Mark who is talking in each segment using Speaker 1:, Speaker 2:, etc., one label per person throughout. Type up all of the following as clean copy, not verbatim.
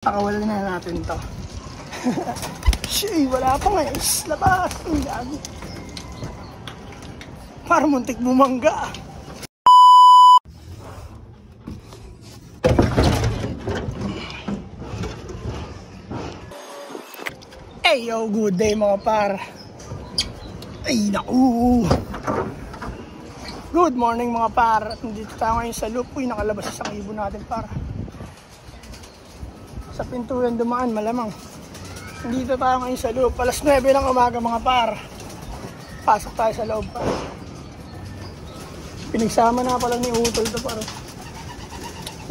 Speaker 1: Pakawalan na natin to. Shey, wala pa guys. Labas. Ang gabi. Parang muntik bumangga. Hey yo, good day mga par. Ay naku. Good morning mga par. Nandito tayo ngayon sa loop. Uy, nakalabas sa ibo natin par. Sa pintuan dumaan malamang. Nandito tayo ngayon sa loob. Alas 9 ng umaga mga par. Pasok tayo sa loob par. Pinagsama na pala ni Utol to par.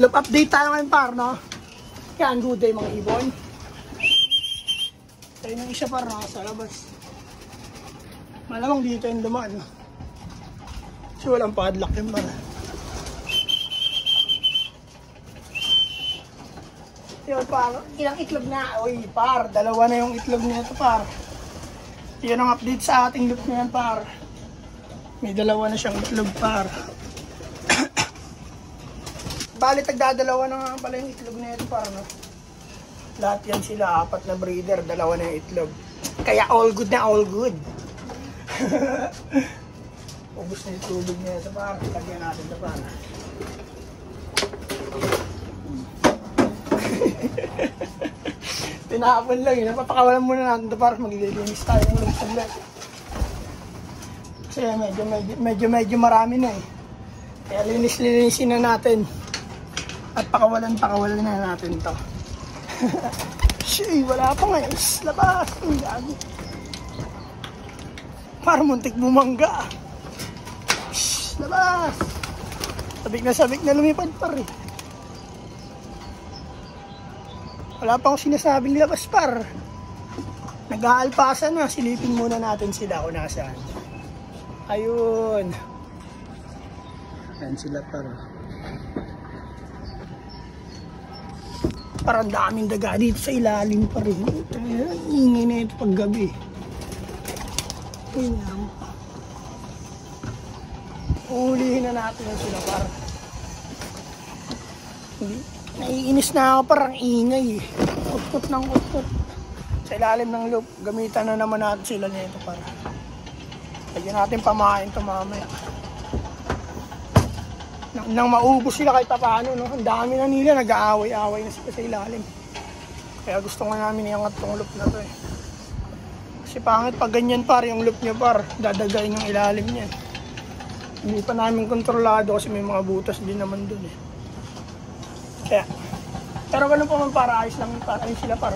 Speaker 1: Loop update tayo ngayon par, no? Yan, good day mga ibon. Tayo ng isa par sa labas. Malamang dito yung dumaan, no? Kasi walang padlock yung par. Yun par, ilang itlog na? Uy par, dalawa na yung itlog niya ito par. Yan ang update sa ating loop na yan par. May dalawa na siyang itlog par. Bali tagdadalawa na nga pala yung itlog na ito par, no? Lahat yan sila, apat na breeder, dalawa na yung itlog. Kaya all good na all good. Ubus na yung tubig niya ito par. Lagyan natin ito par. Tinapon lang yun. Napapakawalan muna natin ito para maglilinis tayo ng loob saglit. Kasi medyo marami na eh. Kaya linisin na natin. At pakawalan na natin ito. Shey, wala pa guys. Labas. Ang gabi. Parang muntik bumangga. Shhh, labas. Sabik na lumipad par eh. Wala pa akong sinasabing labas par. Nag-aalpasa na. Silipin muna natin sila kung nasaan. Ayun. Ayan sila par. Parang daming daga dito sa ilalim pa rin. Ingay na ito pag gabi. Ayun. Ulihin na natin sila par. Naiinis na ako, parang ingay eh. Kutkot ng kutkot. Sa ilalim ng loop, gamitan na naman natin sila nito para. Lagyan natin pamain ito mamaya. Nang maubos sila kahit paano, no? Ang dami na nila, nag-aaway-aaway na sila sa ilalim. Kaya gusto nga namin iangat tong loop na to eh. Kasi pangit pag ganyan par, yung loop niya par, dadagayin yung ilalim niya. Hindi pa namin kontrolado kasi may mga butas din naman dun eh. Kaya, pero ganun pa man para ayos lang, para ayos sila para.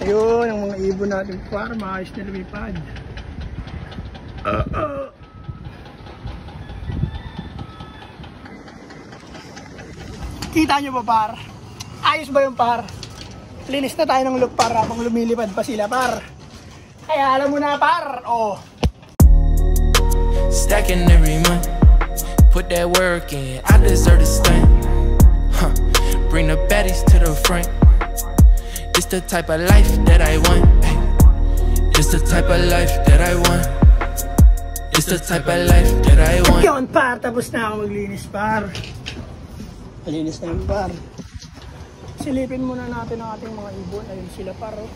Speaker 1: Ayun, ang mga ibon natin para maayos na lumipad. Kita nyo ba par? Ayos ba yung par? Linis na tayo ng loop par habang lumilipad pa sila par. Kaya alam mo na par, oh.
Speaker 2: Stacking every month, put that work in, I deserve to stand. Bring the baddies to the front. It's the type of life that I want. It's the type of life that I want. It's the type of life that I want.
Speaker 1: Yun par, tapos na ako maglinis par. Malinis na yung par. Silipin muna natin ang ating mga ibon. Ayun sila par, oh.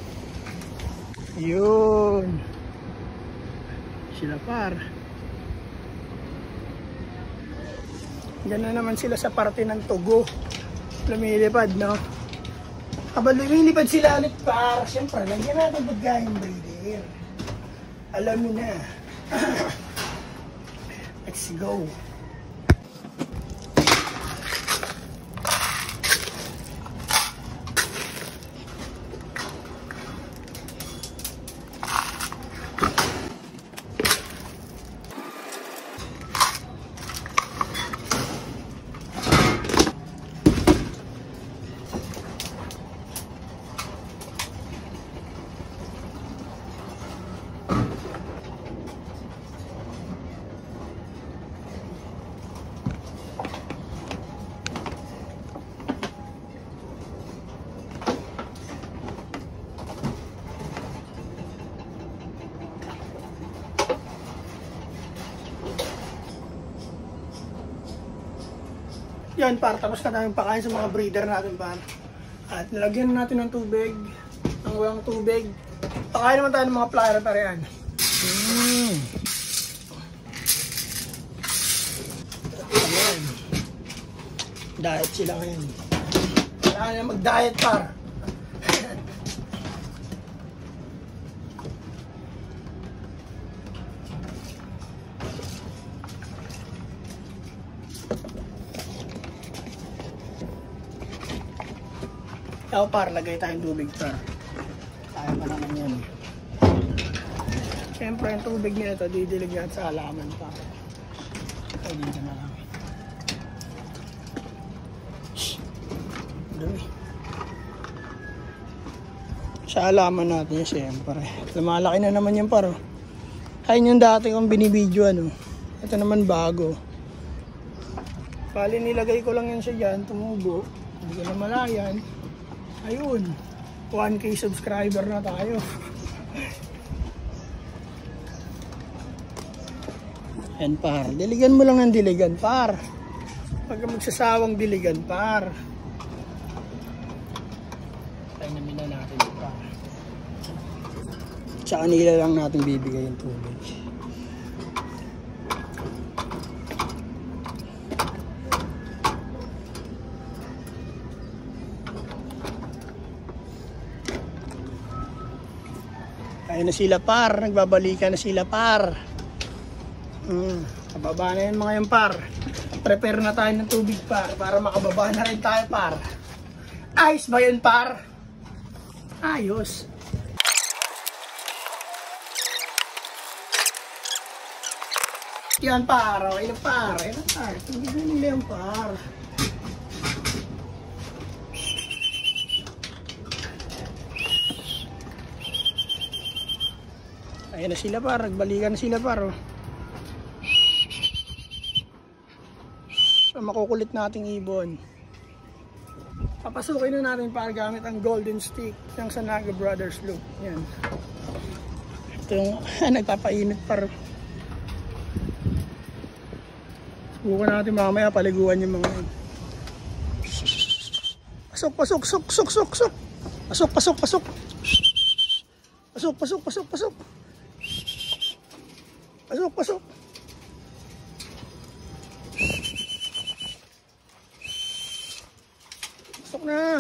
Speaker 1: Yun. Sila par. Diyan na naman sila sa parte ng tugo. Lumilipad, no? Habang lumilipad sila ulit par, siyempre, lagyan natin pagkain breeder. Alam mo na. Let's go. Yan par, tapos na tayong pakain sa mga breeder natin par. At nilagyan natin ng tubig. Ang walang tubig. Pakain naman tayo ng mga plier pa rin. Ayan. Diet sila ngayon. Kailangan na mag-diet par. Ikaw par, lagay tayong tubig par. Kaya pa naman yan. Siyempre yung tubig nila ito, didilig yan sa halaman pa. Ay, dito na lang. Dumi. Sa halaman natin yun, siyempre. Lumalaki na naman yung par. Ayun yung dati kong binibidyo, ano. Ito naman bago. Bali nilagay ko lang yan siya dyan, tumubo. Hindi ko na malayan. Ayun, 1K subscriber na tayo. Yan par, diligan mo lang ng diligan par. Pag magsasawang diligan par. Tainamin na natin par. Tsaka nila lang natin bibigay yung tubig. Ayun na sila par, nagbabalikan na sila par. Kababa na yun mga yung par. Prepare na tayo ng tubig par para makababa na rin tayo par. Ayos ba yun par? Ayos. Yan par, okay na par. Ayun na par, tubig na nila yung par. Ayan na sila par, nagbalikan na sila par. Oh. So, makukulit nating ibon. Papasukin na natin par gamit ang golden stick ng Sanaga Brothers Loop. Yan. Ito yung nagpapainit par. Subukan natin mamaya paliguan yung mga yun. Pasok, pasok, pasok, pasok, pasok, pasok. Pasok, pasok, pasok. Pasok, pasok, pasok, pasok. Pasok, pasok. Pasok na.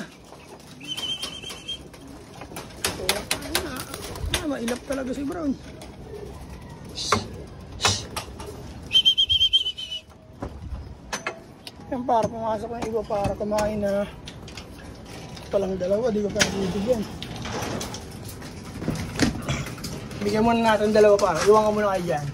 Speaker 1: Mailap talaga si Brown. Yan para pumasok ng iba para kumain na. Palang dalawa, di ko pa nabibigyan. Bigyan muna natin dalawa para. Iwan ka muna kayo dyan.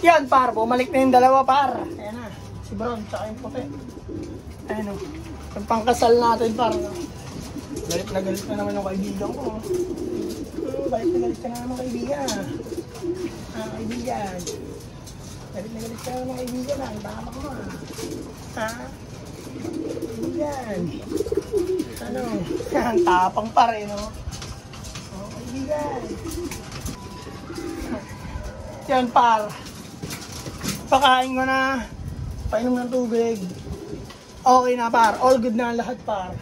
Speaker 1: Yan par, bumalik na yung dalawa par. Ayan na, si Brown tsaka yung puti. Ayan o, yung pangkasal natin par. Galit na naman yung kaibigan ko. Galit ka na naman kaibigan. Kaibigan. Galit ka na naman kaibigan. Ang tama ko ha. Kaibigan. Ano? Ang tapang par eh no. Kaibigan. Yan par. Pakain ko na, painom ng tubig. Okay na par, all good na lahat par.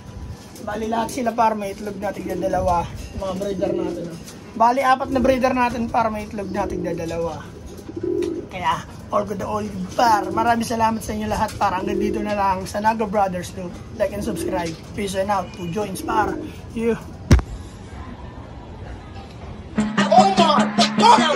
Speaker 1: Bali lahat sila par, may itlog natin na dalawa. Mga breeder natin. Bali 4 na breeder natin par, may itlog natin na dalawa. Kaya all good par. Maraming salamat sa inyo lahat par. Hanggang dito na lang sa Sanaga Brothers Loop. Like and subscribe. Peace and out. To joins par. You. Oh my God!